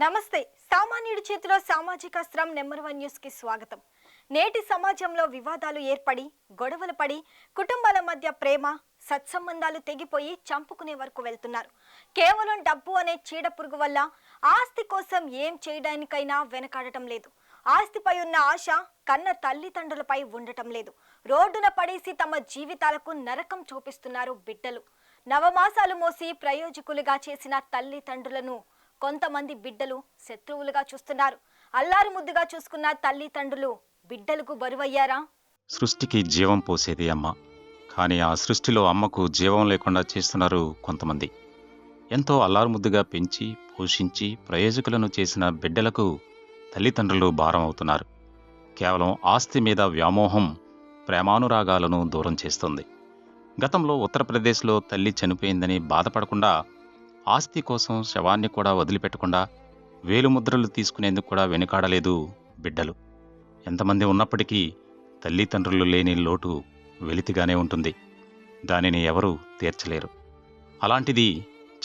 నమస్తే. సామాన్యుడి చేతిలో సామాజిక అస్త్రం నెంబర్ 1 న్యూస్ కి స్వాగతం. నేటి సమాజంలో వివాదాలు ఏర్పడి గొడవలు పడి కుటుంబాల మధ్య ప్రేమ సత్సంబంధాలు తెగిపోయి చంపుకునే వరకు వెళ్తున్నారు. కేవలం డబ్బు అనే చీడపురుగు వల్ల ఆస్తి కోసం ఏం చేయడానికైనా వెనకాడటం లేదు. ఆస్తిపై ఉన్న ఆశ కన్న తల్లిదండ్రులపై ఉండటం లేదు. రోడ్డున పడేసి తమ జీవితాలకు నరకం చూపిస్తున్నారు బిడ్డలు. నవమాసాలు మోసి ప్రయోజకులుగా చేసిన తల్లిదండ్రులను కొంతమంది బిడ్డలు శత్రువులుగా చూస్తున్నారు. అల్లారు ముద్దుగా చూసుకున్న తల్లిదండ్రులు బిడ్డలకు బరువయ్యారా? సృష్టికి జీవం పోసేది అమ్మ. కానీ ఆ సృష్టిలో అమ్మకు జీవం లేకుండా చేస్తున్నారు కొంతమంది. ఎంతో అల్లారుముద్దుగా పెంచి పోషించి ప్రయోజకులను చేసిన బిడ్డలకు తల్లిదండ్రులు భారం అవుతున్నారు. కేవలం ఆస్తి మీద వ్యామోహం ప్రేమానురాగాలను దూరం చేస్తుంది. గతంలో ఉత్తరప్రదేశ్లో తల్లి చనిపోయిందని బాధపడకుండా ఆస్తి కోసం శవాన్ని కూడా వదిలిపెట్టకుండా వేలుముద్రలు తీసుకునేందుకు కూడా వెనుకాడలేదు బిడ్డలు. ఎంతమంది ఉన్నప్పటికీ తల్లిదండ్రులు లేని లోటు వెలితిగానే ఉంటుంది. దానిని ఎవరూ తీర్చలేరు. అలాంటిది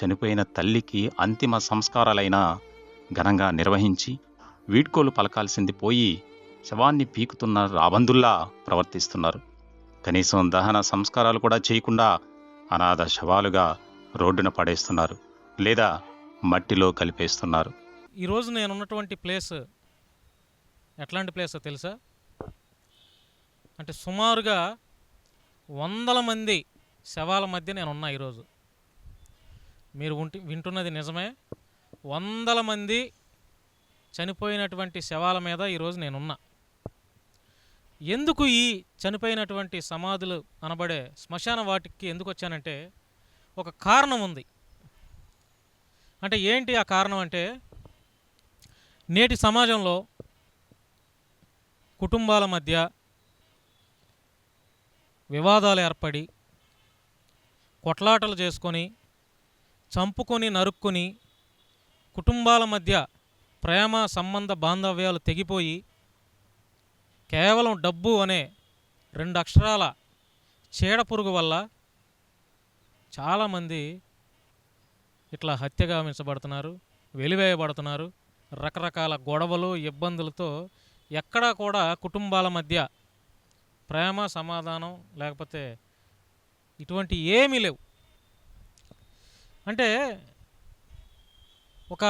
చనిపోయిన తల్లికి అంతిమ సంస్కారాలైనా ఘనంగా నిర్వహించి వీడ్కోలు పలకాల్సింది పోయి శవాన్ని పీకుతున్న రాబందుల్లా ప్రవర్తిస్తున్నారు. కనీసం దహన సంస్కారాలు కూడా చేయకుండా అనాథ శవాలుగా రోడ్డున పడేస్తున్నారు, లేదా మట్టిలో కలిపేస్తున్నారు. ఈరోజు నేనున్నటువంటి ప్లేస్ ఎట్లాంటి ప్లేసో తెలుసా? అంటే సుమారుగా 100 మంది శవాల మధ్య నేనున్నా. ఈరోజు మీరు వింటున్నది నిజమే. 100 మంది చనిపోయినటువంటి శవాల మీద ఈరోజు నేనున్నా. ఎందుకు ఈ చనిపోయినటువంటి సమాధులు అనబడే శ్మశాన వాటికి ఎందుకు వచ్చానంటే ఒక కారణం ఉంది. అంటే ఏంటి ఆ కారణం అంటే, నేటి సమాజంలో కుటుంబాల మధ్య వివాదాలు ఏర్పడి కొట్లాటలు చేసుకొని చంపుకొని నరుక్కొని కుటుంబాల మధ్య ప్రేమ సంబంధ బాంధవ్యాలు తెగిపోయి కేవలం డబ్బు అనే 2 అక్షరాల చీడపురుగు వల్ల చాలామంది ఇట్లా హత్యగావించబడుతున్నారు, వెలివేయబడుతున్నారు. రకరకాల గొడవలు ఇబ్బందులతో ఎక్కడా కూడా కుటుంబాల మధ్య ప్రేమ సమాధానం లేకపోతే ఇటువంటి ఏమీ లేవు. అంటే ఒక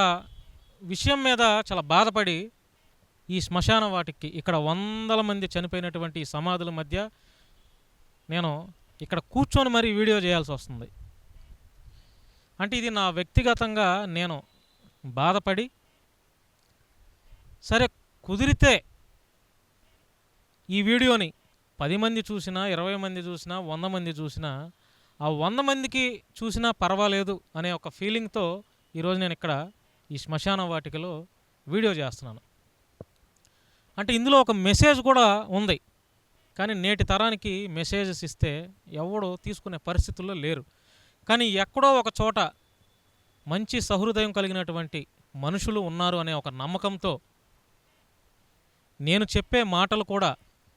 విషయం మీద చాలా బాధపడి ఈ శ్మశాన వాటికి ఇక్కడ 100 మంది చనిపోయినటువంటి ఈ సమాధుల మధ్య నేను ఇక్కడ కూర్చొని మరీ వీడియో చేయాల్సి వస్తుంది. అంటే ఇది నా వ్యక్తిగతంగా నేను బాధపడి, సరే కుదిరితే ఈ వీడియోని 10 మంది చూసినా 20 మంది చూసినా 100 మంది చూసినా ఆ 100 మందికి చూసినా పర్వాలేదు అనే ఒక ఫీలింగ్తో ఈరోజు నేను ఇక్కడ ఈ శ్మశాన వాటికలో వీడియో చేస్తున్నాను. అంటే ఇందులో ఒక మెసేజ్ కూడా ఉంది. కానీ నేటి తరానికి మెసేజెస్ ఇస్తే ఎవడో తీసుకునే పరిస్థితుల్లో లేరు. కానీ ఎక్కడో ఒక చోట మంచి సహృదయం కలిగినటువంటి మనుషులు ఉన్నారు అనే ఒక నమ్మకంతో నేను చెప్పే మాటలు కూడా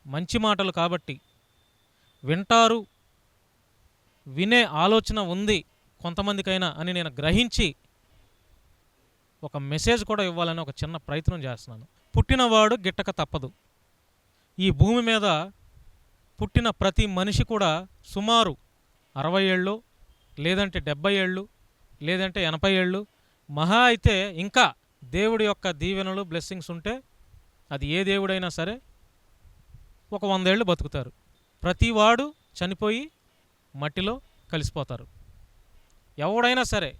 మంచి మాటలు కాబట్టి వింటారు, వినే ఆలోచన ఉంది కొంతమందికైనా అని నేను గ్రహించి ఒక మెసేజ్ కూడా ఇవ్వాలని ఒక చిన్న ప్రయత్నం చేస్తున్నాను. పుట్టినవాడు గిట్టక తప్పదు. ఈ భూమి మీద పుట్టిన ప్రతి మనిషి కూడా సుమారు 60 ఏళ్ళు లేదంటే 70 ఏళ్ళు లేదంటే 80 ఏళ్ళు, మహా అయితే ఇంకా దేవుడి యొక్క దీవెనలు బ్లెస్సింగ్స్ ఉంటే అది ఏ దేవుడైనా సరే ఒక 100 ఏళ్ళు బతుకుతారు. ప్రతివాడు చనిపోయి మట్టిలో కలిసిపోతారు. ఎవడైనా సరే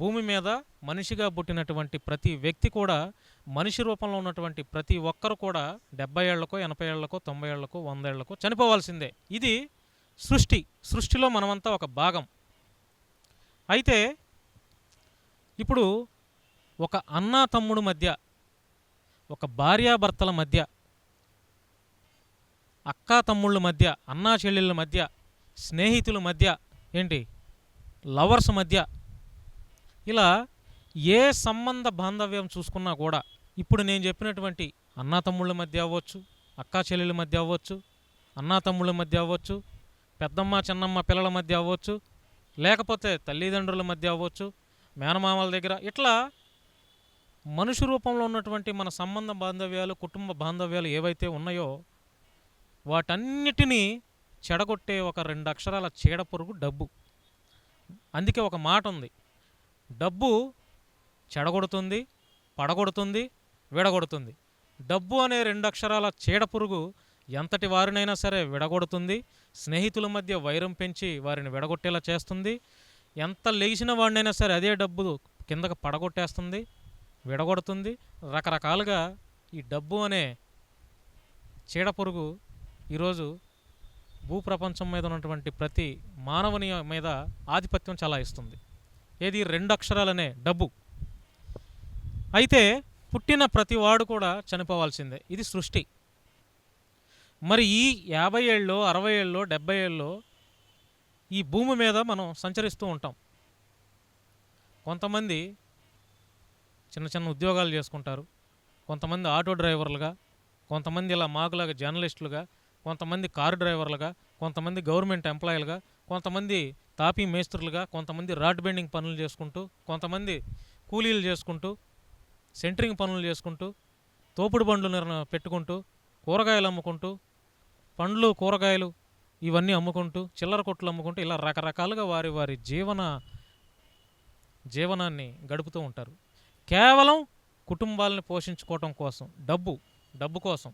భూమి మీద మనిషిగా పుట్టినటువంటి ప్రతి వ్యక్తి కూడా, మనిషి రూపంలో ఉన్నటువంటి ప్రతి ఒక్కరు కూడా 70 ఏళ్లకో 80 ఏళ్లకో 90 ఏళ్లకో 100 ఏళ్లకో చనిపోవాల్సిందే. ఇది సృష్టిలో మనమంతా ఒక భాగం. అయితే ఇప్పుడు ఒక అన్నా తమ్ముడు మధ్య, ఒక భార్యాభర్తల మధ్య, అక్కా తమ్ముళ్ళ మధ్య, అన్నా చెల్లెళ్ళ మధ్య, స్నేహితుల మధ్య, ఏంటి లవర్స్ మధ్య, ఇలా ఏ సంబంధ బాంధవ్యం చూసుకున్నా కూడా ఇప్పుడు నేను చెప్పినటువంటి అన్నా తమ్ముళ్ళ మధ్య అవ్వచ్చు, అక్కా చెల్లెళ్ళ మధ్య అవ్వచ్చు, అన్నా తమ్ముళ్ళ మధ్య అవ్వచ్చు, పెద్దమ్మ చిన్నమ్మ పిల్లల మధ్య అవ్వచ్చు, లేకపోతే తల్లిదండ్రుల మధ్య అవ్వచ్చు, మేనమామల దగ్గర, ఇట్లా మనుషు రూపంలో ఉన్నటువంటి మన సంబంధ బాంధవ్యాలు, కుటుంబ బాంధవ్యాలు ఏవైతే ఉన్నాయో వాటన్నిటినీ చెడగొట్టే ఒక 2 అక్షరాల చీడపురుగు డబ్బు. అందుకే ఒక మాట ఉంది, డబ్బు చెడగొడుతుంది, పడగొడుతుంది, విడగొడుతుంది. డబ్బు అనే 2 అక్షరాల చీడపురుగు ఎంతటి వారినైనా సరే విడగొడుతుంది, స్నేహితుల మధ్య వైరం పెంచి వారిని విడగొట్టేలా చేస్తుంది. ఎంత లేచిన వాడినైనా సరే అదే డబ్బు కిందకు పడగొట్టేస్తుంది, విడగొడుతుంది. రకరకాలుగా ఈ డబ్బు అనే చీడపురుగు ఈరోజు భూప్రపంచం మీద ఉన్నటువంటి ప్రతి మానవుని మీద ఆధిపత్యం చలాయిస్తుంది. ఏది 2 అక్షరాలనే డబ్బు. అయితే పుట్టిన ప్రతి వాడు కూడా చనిపోవాల్సిందే, ఇది సృష్టి. మరి ఈ 50 ఏళ్ళలో, 60 ఏళ్ళలో, 70 ఏళ్ళలో ఈ భూమి మీద మనం సంచరిస్తూ ఉంటాం. కొంతమంది చిన్న చిన్న ఉద్యోగాలు చేసుకుంటారు, కొంతమంది ఆటో డ్రైవర్లుగా, కొంతమంది ఇలా మాకులాగా జర్నలిస్టులుగా, కొంతమంది కారు డ్రైవర్లుగా, కొంతమంది గవర్నమెంట్ ఎంప్లాయీలుగా, కొంతమంది తాపీ మేస్త్రులుగా, కొంతమంది రాడ్ బెండింగ్ పనులు చేసుకుంటూ, కొంతమంది కూలీలు చేసుకుంటూ, సెంటరింగ్ పనులు చేసుకుంటూ, తోపుడు బండ్లు పెట్టుకుంటూ, కూరగాయలు అమ్ముకుంటూ, పండ్లు కూరగాయలు ఇవన్నీ అమ్ముకుంటూ, చిల్లర కొట్లు అమ్ముకుంటూ, ఇలా రకరకాలుగా వారి వారి జీవనాన్ని గడుపుతూ ఉంటారు. కేవలం కుటుంబాలని పోషించుకోవటం కోసం, డబ్బు కోసం.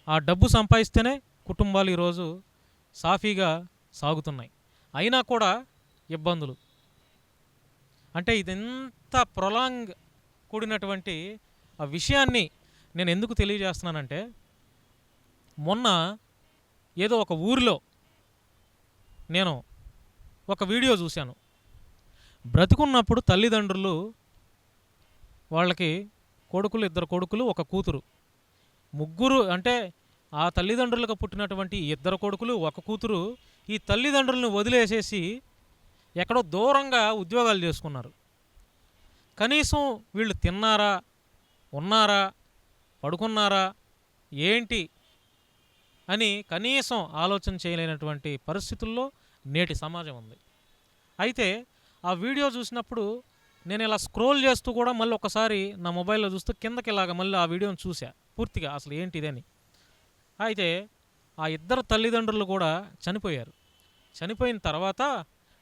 ఆ డబ్బు సంపాదిస్తేనే కుటుంబాలు ఈరోజు సాఫీగా సాగుతున్నాయి. అయినా కూడా ఇబ్బందులు. అంటే ఇదెంత ప్రొలాంగ్ కూడినటువంటి ఆ విషయాన్ని నేను ఎందుకు తెలియజేస్తున్నానంటే, మొన్న ఏదో ఒక ఊరిలో నేను ఒక వీడియో చూశాను. బ్రతికున్నప్పుడు తల్లిదండ్రులు వాళ్ళకి కొడుకులు, 2 కొడుకులు, 1 కూతురు, ముగ్గురు. అంటే ఆ తల్లిదండ్రులకు పుట్టినటువంటి 2 కొడుకులు, 1 కూతురు ఈ తల్లిదండ్రులను వదిలేసేసి ఎక్కడో దూరంగా ఉద్యోగాలు చేసుకున్నారు. కనీసం వీళ్ళు తిన్నారా, ఉన్నారా, పడుకున్నారా, ఏంటి అని కనీసం ఆలోచన చేయలేనటువంటి పరిస్థితుల్లో నేటి సమాజం ఉంది. అయితే ఆ వీడియో చూసినప్పుడు నేను ఇలా స్క్రోల్ చేస్తూ కూడా మళ్ళీ ఒకసారి నా మొబైల్లో చూస్తూ కిందకి ఇలాగ మళ్ళీ ఆ వీడియోని చూసా పూర్తిగా, అసలు ఏంటిదని. అయితే ఆ 2 తల్లిదండ్రులు కూడా చనిపోయారు. చనిపోయిన తర్వాత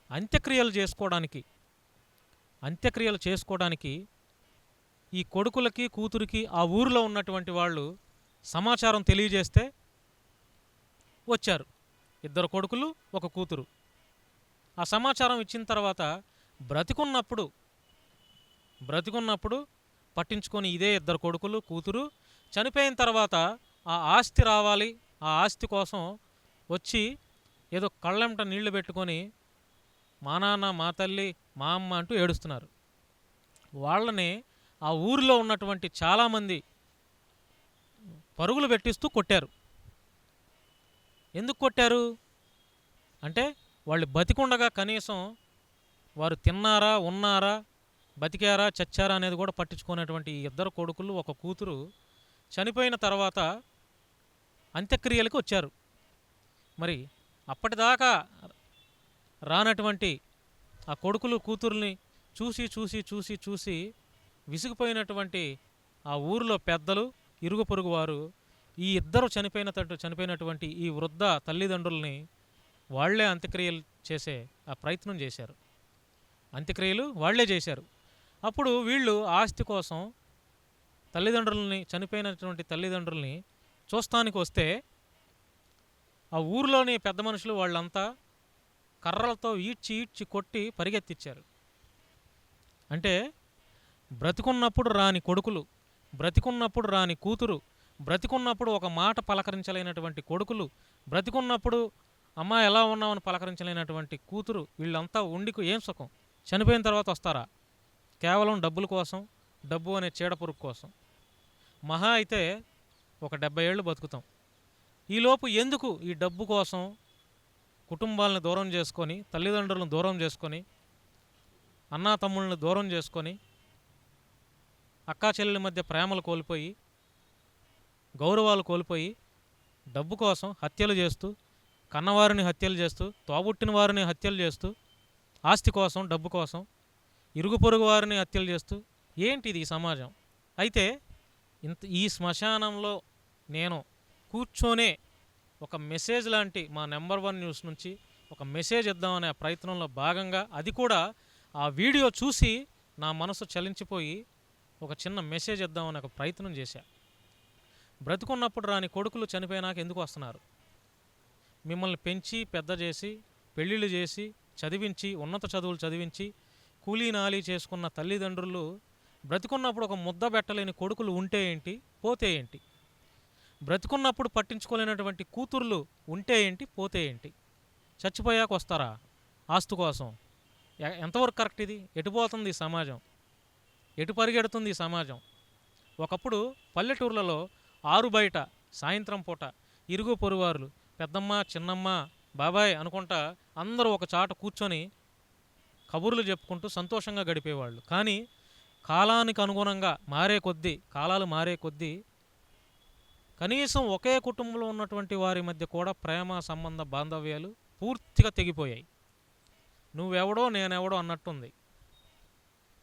అంత్యక్రియలు చేసుకోవడానికి ఈ కొడుకులకి, కూతురికి ఆ ఊరిలో ఉన్నటువంటి వాళ్ళు సమాచారం తెలియజేస్తే వచ్చారు. 2 కొడుకులు, 1 కూతురు. ఆ సమాచారం ఇచ్చిన తర్వాత బ్రతికున్నప్పుడు పట్టించుకొని ఇదే 2 కొడుకులు, కూతురు చనిపోయిన తర్వాత ఆ ఆస్తి రావాలి, ఆ ఆస్తి కోసం వచ్చి ఏదో కళ్ళెంట నీళ్లు పెట్టుకొని మా నాన్న, మా తల్లి, మా అమ్మ అంటూ ఏడుస్తున్నారు. వాళ్ళని ఆ ఊరిలో ఉన్నటువంటి చాలామంది పరుగులు పెట్టిస్తూ కొట్టారు. ఎందుకు కొట్టారు అంటే, వాళ్ళు బతికుండగా కనీసం వారు తిన్నారా, ఉన్నారా, బతికారా, చచ్చారా అనేది కూడా పట్టించుకునేటువంటి 2 కొడుకులు, 1 కూతురు చనిపోయిన తర్వాత అంత్యక్రియలకు వచ్చారు. మరి అప్పటిదాకా రానటువంటి ఆ కొడుకులు, కూతుర్ని చూసి విసిగిపోయినటువంటి ఆ ఊరిలో పెద్దలు, ఇరుగు పొరుగు వారు ఈ 2 చనిపోయినటువంటి ఈ వృద్ధ తల్లిదండ్రుల్ని వాళ్లే అంత్యక్రియలు చేసే ఆ ప్రయత్నం చేశారు. అంత్యక్రియలు వాళ్లే చేశారు. అప్పుడు వీళ్ళు ఆస్తి కోసం చనిపోయినటువంటి తల్లిదండ్రుల్ని చూస్తానికి వస్తే ఆ ఊరిలోని పెద్ద మనుషులు వాళ్ళంతా కర్రలతో ఈడ్చి కొట్టి పరిగెత్తిచ్చారు. అంటే బ్రతికున్నప్పుడు రాని కొడుకులు, బ్రతికున్నప్పుడు రాని కూతురు, బ్రతికున్నప్పుడు ఒక మాట పలకరించలేనటువంటి కొడుకులు, బ్రతికున్నప్పుడు అమ్మా ఎలా ఉన్నామని పలకరించలేనటువంటి కూతురు, వీళ్ళంతా ఉండికు ఏం సుఖం? చనిపోయిన తర్వాత వస్తారా? కేవలం డబ్బుల కోసం, డబ్బు అనే చీడపురుగు కోసం. మహా అయితే ఒక 70 ఏళ్ళు బతుకుతాం. ఈలోపు ఎందుకు ఈ డబ్బు కోసం కుటుంబాలను దూరం చేసుకొని, తల్లిదండ్రులను దూరం చేసుకొని, అన్నా తమ్ముళ్ళని దూరం చేసుకొని, అక్కా చెల్లెల మధ్య ప్రేమలు కోల్పోయి, గౌరవాలు కోల్పోయి, డబ్బు కోసం హత్యలు చేస్తూ, కన్నవారిని హత్యలు చేస్తూ, తోబుట్టిన వారిని హత్యలు చేస్తూ, ఆస్తి కోసం, డబ్బు కోసం ఇరుగు పొరుగు వారిని హత్యలు చేస్తూ, ఏంటిది ఈ సమాజం? అయితే ఈ శ్మశానంలో నేను కూర్చొనే ఒక మెసేజ్ లాంటి మా నెంబర్ 1 న్యూస్ నుంచి ఒక మెసేజ్ ఇద్దామనే ప్రయత్నంలో భాగంగా, అది కూడా ఆ వీడియో చూసి నా మనసు చలించిపోయి ఒక చిన్న మెసేజ్ ఇద్దామనే ఒక ప్రయత్నం చేశా. బ్రతుకున్నప్పుడు రాని కొడుకులు చనిపోయినాక ఎందుకు వస్తున్నారు? మిమ్మల్ని పెంచి పెద్ద చేసి పెళ్ళిళ్ళు చేసి చదివించి ఉన్నత చదువులు చదివించి కూలీ నాలీ చేసుకున్న తల్లిదండ్రులు బ్రతుకున్నప్పుడు ఒక ముద్ద పెట్టలేని కొడుకులు ఉంటే ఏంటి, పోతే ఏంటి? బ్రతుకున్నప్పుడు పట్టించుకోలేనటువంటి కూతుర్లు ఉంటే ఏంటి, పోతే ఏంటి? చచ్చిపోయాక వస్తారా ఆస్తు కోసం? ఎంతవరకు కరెక్ట్ ఇది? ఎటు పోతుంది ఈ సమాజం? ఎటు పరిగెడుతుంది ఈ సమాజం? ఒకప్పుడు పల్లెటూర్లలో ఆరు బయట సాయంత్రం పూట ఇరుగు పొరువారులు పెద్దమ్మ చిన్నమ్మ బాబాయ్ అనుకుంటా అందరూ ఒక చాట కూర్చొని కబుర్లు చెప్పుకుంటూ సంతోషంగా గడిపేవాళ్ళు. కానీ కాలానికి అనుగుణంగా కాలాలు మారే కొద్దీ కనీసం ఒకే కుటుంబంలో ఉన్నటువంటి వారి మధ్య కూడా ప్రేమ సంబంధ బాంధవ్యాలు పూర్తిగా తెగిపోయాయి. నువ్వెవడో నేనెవడో అన్నట్టుంది.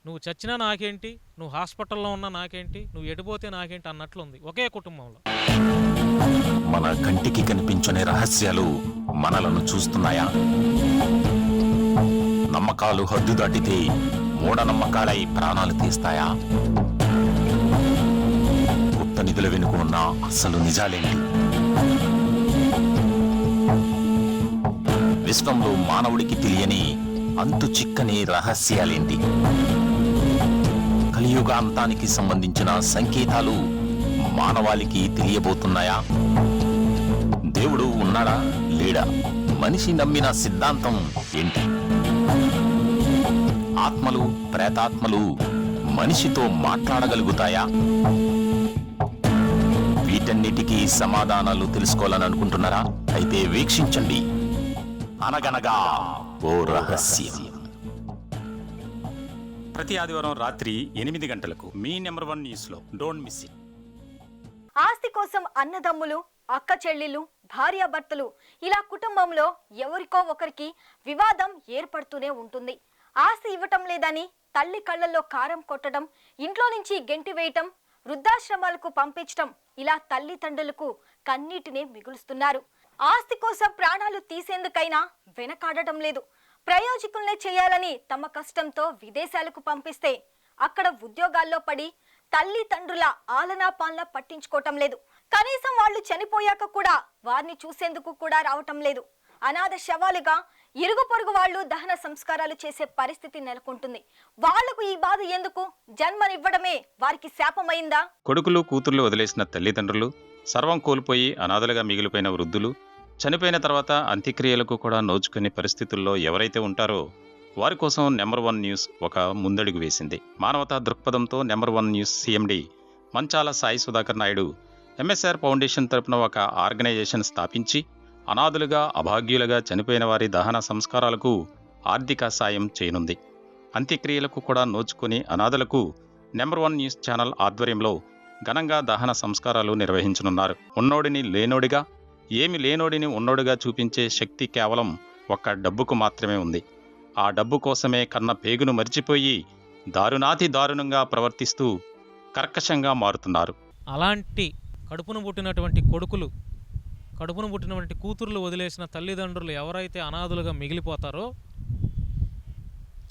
నువ్వు చచ్చినా నాకేంటి, నువ్వు హాస్పిటల్లో ఉన్నా నాకేంటి, నువ్వు ఎడిపోతే నాకేంటి అన్నట్లుంది ఒకే కుటుంబంలో. మన కంటికి కనిపించని రహస్యాలు మనలను చూస్తున్నాయా? నమ్మకాలు హద్దు దాటితే మూఢనమ్మకాలై ప్రాణాలు తీస్తాయా? గుప్త నిధుల వెనుకున్న అసలు నిజాలేంటి? విశ్వంలో మానవుడికి తెలియని అంతు చిక్కని రహస్యాలేంటి? కలియుగాంతానికి సంబంధించిన సంకేతాలు మానవాళికి తెలియబోతున్నాయా? దేవుడు ఉన్నాడా లేడా? మనిషి నమ్మిన సిద్ధాంతం ఏంటి? ఆత్మలు ప్రేతాత్మలు మనిషితో మాట్లాడగలుగుతాయా? వీటన్నిటికీ సమాధానాలు తెలుసుకోవాలని అనుకుంటున్నారా? అయితే వీక్షించండి అనగనగా ఓ రహస్యం. ప్రతి ఆదివారం రాత్రి 8 గంటలకు మీ నెంబర్ 1 న్యూస్లో డోంట్ మిస్ ఇట్. ఆస్తి కోసం అన్నదమ్ములు, అక్క చెల్లెళ్ళు, భార్యాభర్తలు ఇలా కుటుంబంలో ఎవరికో ఒకరికి వివాదం ఏర్పడుతూనే ఉంటుంది. ఆస్తి ఇవ్వటం లేదని తల్లి కళ్ళల్లో కారం కొట్టడం, ఇంట్లో నుంచి గెంటి వేయటం, వృద్ధాశ్రమాలకు పంపించటం, ఇలా తల్లిదండ్రులకు కన్నీటినే మిగులుస్తున్నారు. ఆస్తి కోసం ప్రాణాలు తీసేందుకైనా వెనకాడటం లేదు. ప్రయోజకుల్నే చేయాలని తమ కష్టంతో విదేశాలకు పంపిస్తే అక్కడ ఉద్యోగాల్లో పడి తల్లిదండ్రుల ఆలనా పాలన పట్టించుకోవటం లేదు. కనీసం వాళ్ళు చనిపోయాక కూడా వారిని చూసేందుకు కూడా రావటం లేదు. అనాథ శవాలుగా ఇరుగు పొరుగు వాళ్ళు దహన సంస్కారాలు చేసే పరిస్థితి నెలకొంటుంది. వాళ్లకు ఈ బాధ ఎందుకు? జన్మనివ్వడమే వారికి శాపమైందా? కొడుకులు కూతుర్లు వదిలేసిన తల్లిదండ్రులు, సర్వం కోల్పోయి అనాథలుగా మిగిలిపోయిన వృద్ధులు, చనిపోయిన తర్వాత అంత్యక్రియలకు కూడా నోచుకునే పరిస్థితుల్లో ఎవరైతే ఉంటారో వారి కోసం నెంబర్ 1 న్యూస్ ఒక ముందడుగు వేసింది. మానవతా దృక్పథంతో నెంబర్ 1 న్యూస్ సిఎండి మంచాల సాయి సుధాకర్ నాయుడు ఎంఎస్ఆర్ ఫౌండేషన్ తరపున ఒక ఆర్గనైజేషన్ స్థాపించి అనాథులుగా అభాగ్యులుగా చనిపోయిన వారి దహన సంస్కారాలకు ఆర్థిక సాయం చేయనుంది. అంత్యక్రియలకు కూడా నోచుకుని అనాథలకు నెంబర్ 1 న్యూస్ ఛానల్ ఆధ్వర్యంలో ఘనంగా దహన సంస్కారాలు నిర్వహించనున్నారు. ఉన్నోడిని లేనోడిగా, ఏమి లేనోడిని ఉన్నోడిగా చూపించే శక్తి కేవలం ఒక్క డబ్బుకు మాత్రమే ఉంది. ఆ డబ్బు కోసమే కన్న పేగును మరిచిపోయి దారుణాతి దారుణంగా ప్రవర్తిస్తూ కర్కశంగా మారుతున్నారు. అలాంటి కడుపును పుట్టినటువంటి కొడుకులు, కడుపును పుట్టినటువంటి కూతుర్లు వదిలేసిన తల్లిదండ్రులు ఎవరైతే అనాథులుగా మిగిలిపోతారో,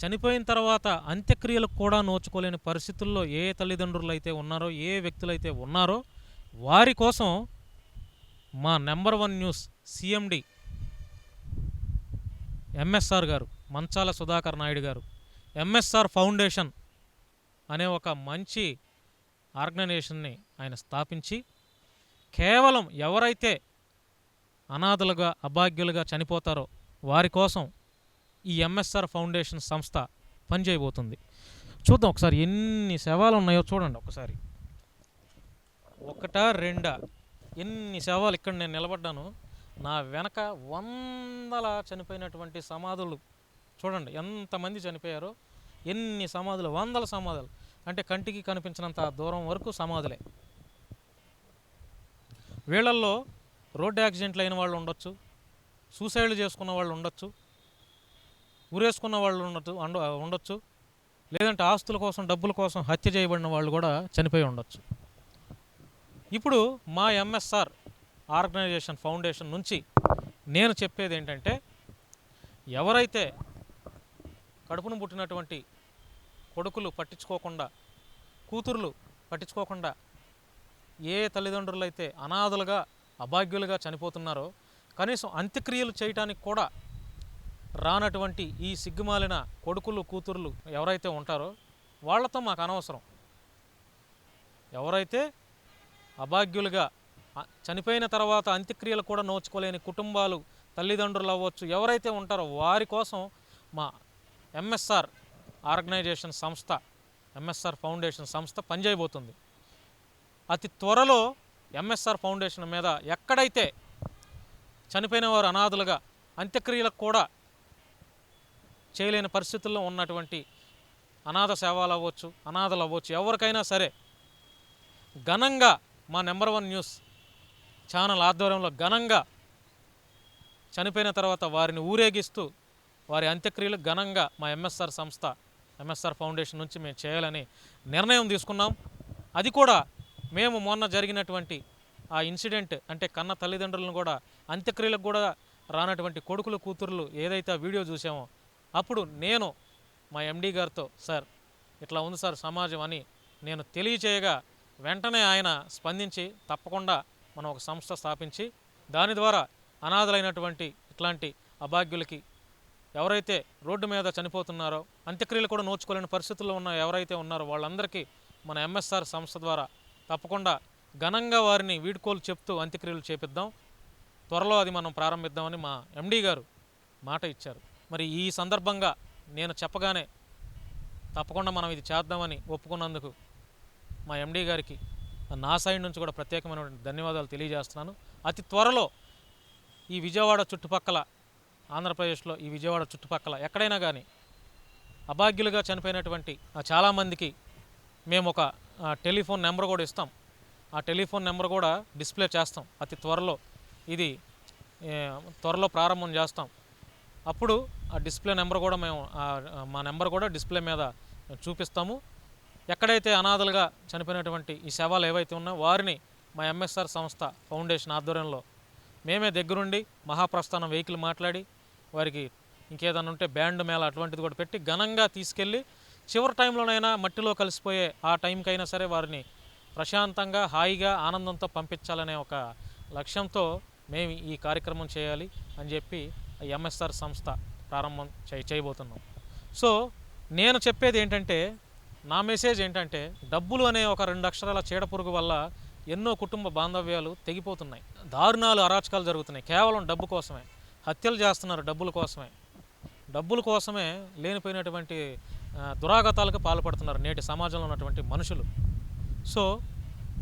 చనిపోయిన తర్వాత అంత్యక్రియలకు కూడా నోచుకోలేని పరిస్థితుల్లో ఏ తల్లిదండ్రులు అయితే ఉన్నారో, ఏ వ్యక్తులైతే ఉన్నారో వారి కోసం మా నెంబర్ 1 న్యూస్ సిఎండి ఎంఎస్ఆర్ గారు, మంచాల సుధాకర్ నాయుడు గారు, ఎంఎస్ఆర్ ఫౌండేషన్ అనే ఒక మంచి ఆర్గనైజేషన్ని ఆయన స్థాపించి కేవలం ఎవరైతే అనాథలుగా అభాగ్యులుగా చనిపోతారో వారి కోసం ఈ ఎంఎస్ఆర్ ఫౌండేషన్ సంస్థ పనిచేయబోతుంది. చూద్దాం ఒకసారి ఎన్ని శవాలు ఉన్నాయో చూడండి. ఒకసారి ఒకటా రెండా, ఎన్ని శవాలు ఇక్కడ నేను నిలబడ్డాను. నా వెనక వందల చనిపోయినటువంటి సమాధులు చూడండి, ఎంతమంది చనిపోయారో, ఎన్ని సమాధులు, వందల సమాధులు. అంటే కంటికి కనిపించినంత దూరం వరకు సమాధులే. వీళ్ళల్లో రోడ్డు యాక్సిడెంట్లు అయిన వాళ్ళు ఉండొచ్చు, సూసైడ్లు చేసుకున్న వాళ్ళు ఉండొచ్చు, ఊరేసుకున్న వాళ్ళు ఉండొచ్చు, లేదంటే ఆస్తుల కోసం డబ్బుల కోసం హత్య చేయబడిన వాళ్ళు కూడా చనిపోయి ఉండొచ్చు. ఇప్పుడు మా ఎంఎస్ఆర్ ఆర్గనైజేషన్ ఫౌండేషన్ నుంచి నేను చెప్పేది ఏంటంటే, ఎవరైతే కడుపును పుట్టినటువంటి కొడుకులు పట్టించుకోకుండా, కూతుర్లు పట్టించుకోకుండా, ఏ తల్లిదండ్రులు అయితే అనాథలుగా అభాగ్యులుగా చనిపోతున్నారో కనీసం అంత్యక్రియలు చేయటానికి కూడా రానటువంటి ఈ సిగ్గుమాలిన కొడుకులు కూతుర్లు ఎవరైతే ఉంటారో వాళ్ళతో మాకు అనవసరం. ఎవరైతే అభాగ్యులుగా చనిపోయిన తర్వాత అంత్యక్రియలు కూడా నోచుకోలేని కుటుంబాలు, తల్లిదండ్రులు అవ్వచ్చు, ఎవరైతే ఉంటారో వారి కోసం మా ఎంఎస్ఆర్ ఆర్గనైజేషన్ సంస్థ, ఎంఎస్ఆర్ ఫౌండేషన్ సంస్థ పనిచేయబోతుంది. అతి త్వరలో ఎంఎస్ఆర్ ఫౌండేషన్ మీద ఎక్కడైతే చనిపోయిన వారు అనాథలుగా అంత్యక్రియలకు కూడా చేయలేని పరిస్థితుల్లో ఉన్నటువంటి అనాథ సేవలు అవ్వచ్చు, అనాథలు అవ్వచ్చు, ఎవరికైనా సరే ఘనంగా మా నెంబర్ 1 న్యూస్ ఛానల్ ఆధ్వర్యంలో ఘనంగా చనిపోయిన తర్వాత వారిని ఊరేగిస్తూ వారి అంత్యక్రియలు ఘనంగా మా ఎంఎస్ఆర్ సంస్థ, ఎంఎస్ఆర్ ఫౌండేషన్ నుంచి మేము చేయాలని నిర్ణయం తీసుకున్నాం. అది కూడా మేము మొన్న జరిగినటువంటి ఆ ఇన్సిడెంట్, అంటే కన్న తల్లిదండ్రులను కూడా అంత్యక్రియలకు కూడా రానటువంటి కొడుకులు కూతుర్లు ఏదైతే ఆ వీడియో చూసామో అప్పుడు నేను మా ఎండి గారితో, సార్ ఇట్లా ఉంది సార్ సమాజం అని నేను తెలియచేయగా వెంటనే ఆయన స్పందించి తప్పకుండా మనం ఒక సంస్థ స్థాపించి దాని ద్వారా అనాథలైనటువంటి ఇట్లాంటి అభాగ్యులకి, ఎవరైతే రోడ్డు మీద చనిపోతున్నారో అంత్యక్రియలు కూడా నోచుకోలేని పరిస్థితుల్లో ఉన్న ఎవరైతే ఉన్నారో వాళ్ళందరికీ మన ఎంఎస్ఆర్ సంస్థ ద్వారా తప్పకుండా ఘనంగా వారిని వీడ్కోలు చెప్తూ అంత్యక్రియలు చేపిద్దాం. త్వరలో అది మనం ప్రారంభిద్దామని మా ఎండి గారు మాట ఇచ్చారు. మరి ఈ సందర్భంగా నేను చెప్పగానే తప్పకుండా మనం ఇది చేద్దామని ఒప్పుకున్నందుకు మా ఎండి గారికి నా సైడ్ నుంచి కూడా ప్రత్యేకమైనటువంటి ధన్యవాదాలు తెలియజేస్తున్నాను. అతి త్వరలో ఈ విజయవాడ చుట్టుపక్కల, ఆంధ్రప్రదేశ్లో ఈ విజయవాడ చుట్టుపక్కల ఎక్కడైనా కానీ అభాగ్యులుగా చనిపోయినటువంటి చాలామందికి మేము ఒక టెలిఫోన్ నెంబర్ కూడా ఇస్తాం. ఆ టెలిఫోన్ నెంబర్ కూడా డిస్ప్లే చేస్తాం. అతి త్వరలో ఇది త్వరలో ప్రారంభం చేస్తాం. అప్పుడు ఆ డిస్ప్లే నెంబర్ కూడా మేము మా నెంబర్ కూడా డిస్ప్లే మీద చూపిస్తాము. ఎక్కడైతే అనాథలుగా చనిపోయినటువంటి ఈ శవాలు ఏవైతే ఉన్నాయో వారిని మా ఎంఎస్ఆర్ సంస్థ ఫౌండేషన్ ఆధ్వర్యంలో మేమే దగ్గరుండి మహాప్రస్థానం వెహికల్ మాట్లాడి వారికి ఇంకేదన్నా ఉంటే బ్యాండ్ మేళ అటువంటిది కూడా పెట్టి ఘనంగా తీసుకెళ్ళి చివరి టైంలోనైనా మట్టిలో కలిసిపోయే ఆ టైంకైనా సరే వారిని ప్రశాంతంగా హాయిగా ఆనందంతో పంపించాలనే ఒక లక్ష్యంతో మేము ఈ కార్యక్రమం చేయాలి అని చెప్పి ఎంఎస్ఆర్ సంస్థ ప్రారంభం చేయబోతున్నాం. సో నేను చెప్పేది ఏంటంటే, నా మెసేజ్ ఏంటంటే, డబ్బులు అనే ఒక 2 అక్షరాల చీడపురుగు వల్ల ఎన్నో కుటుంబ బాంధవ్యాలు తెగిపోతున్నాయి. దారుణాలు, అరాచకాలు జరుగుతున్నాయి కేవలం డబ్బు కోసమే. హత్యలు చేస్తున్నారు డబ్బుల కోసమే. డబ్బుల కోసమే లేనిపోయినటువంటి దురాగతాలకు పాల్పడుతున్నారు నేటి సమాజంలో ఉన్నటువంటి మనుషులు. సో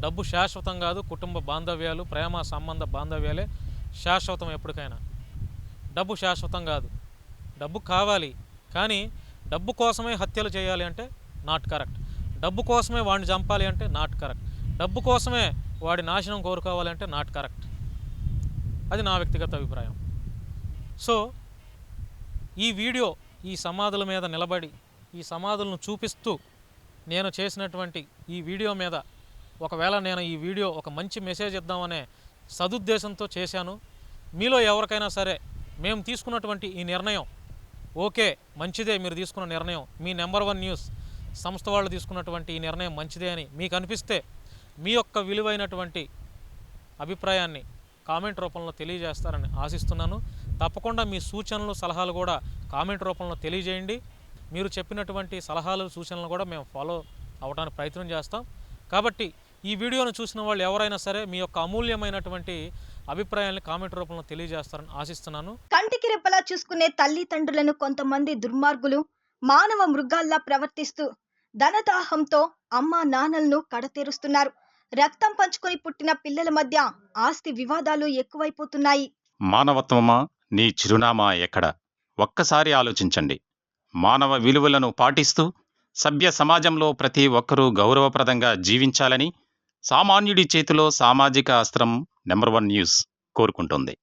డబ్బు శాశ్వతం కాదు. కుటుంబ బాంధవ్యాలు, ప్రేమ సంబంధ బాంధవ్యాలే శాశ్వతం. ఎప్పటికైనా డబ్బు శాశ్వతం కాదు. డబ్బు కావాలి, కానీ డబ్బు కోసమే హత్యలు చేయాలి అంటే నాట్ కరెక్ట్. డబ్బు కోసమే వాడిని చంపాలి అంటే నాట్ కరెక్ట్. డబ్బు కోసమే వాడి నాశనం కోరుకోవాలి అంటే నాట్ కరెక్ట్. అది నా వ్యక్తిగత అభిప్రాయం. సో ఈ వీడియో ఈ సమాధుల మీద నిలబడి ఈ సమాధులను చూపిస్తూ నేను చేసినటువంటి ఈ వీడియో మీద ఒకవేళ నేను ఈ వీడియో ఒక మంచి మెసేజ్ ఇద్దామనే సదుద్దేశంతో చేశాను. మీలో ఎవరికైనా సరే మేము తీసుకున్నటువంటి ఈ నిర్ణయం ఓకే, మంచిదే, మీరు తీసుకున్న నిర్ణయం, మీ నెంబర్ 1 న్యూస్ సంస్థ వాళ్ళు తీసుకున్నటువంటి ఈ నిర్ణయం మంచిదే అని మీకు అనిపిస్తే మీ యొక్క విలువైనటువంటి అభిప్రాయాన్ని కామెంట్ రూపంలో తెలియజేస్తారని ఆశిస్తున్నాను. తప్పకుండా మీ సూచనలు సలహాలు కూడా కామెంట్ రూపంలో తెలియజేయండి. మీరు చెప్పినటువంటి సలహాలు సూచనలు కూడా మేము ఫాలో అవడానికి ప్రయత్నం చేస్తాం. కాబట్టి ఈ వీడియోను చూసిన వాళ్ళు ఎవరైనా సరే మీ యొక్క అమూల్యమైనటువంటి అభిప్రాయాన్ని కామెంట్ రూపంలో తెలియజేస్తారని ఆశిస్తున్నాను. కంటికి రెప్పలా చూసుకునే తల్లిదండ్రులను కొంతమంది దుర్మార్గులు మానవ మృగాల్లా ప్రవర్తిస్తూ ధనదాహంతో అమ్మా నాన్నలను కడతేరుస్తున్నారు. రక్తం పంచుకొని పుట్టిన పిల్లల మధ్య ఆస్తి వివాదాలు ఎక్కువైపోతున్నాయి. మానవత్వమా, నీ చిరునామా ఎక్కడ? ఒక్కసారి ఆలోచించండి. మానవ విలువలను పాటిస్తూ సభ్య సమాజంలో ప్రతి ఒక్కరూ గౌరవప్రదంగా జీవించాలని సామాన్యుడి చేతిలో సామాజిక అస్త్రం నెంబర్ 1 న్యూస్ కోరుకుంటుంది.